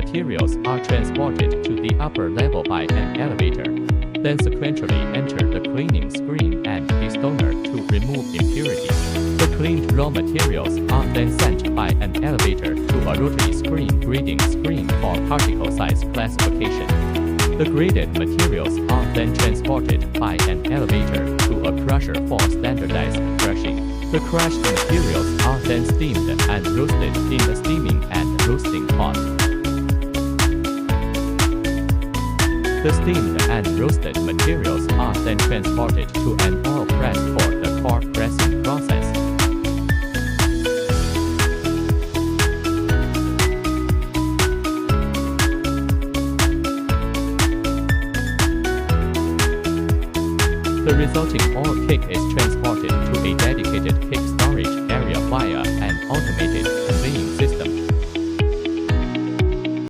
materials are transported to the upper level by an elevator, then sequentially enter the cleaning screen and destoner to remove impurities. The cleaned raw materials are then sent by an elevator to a rotary screen grading screen for particle size classification. The graded materials are then transported by an elevator to a crusher for standardized crushing. The crushed materials are then steamed and roasted in a steaming and roasting pot. The steamed and roasted materials are then transported to an oil press for the core pressing process. The resulting ore cake is transported to a dedicated cake storage area via an automated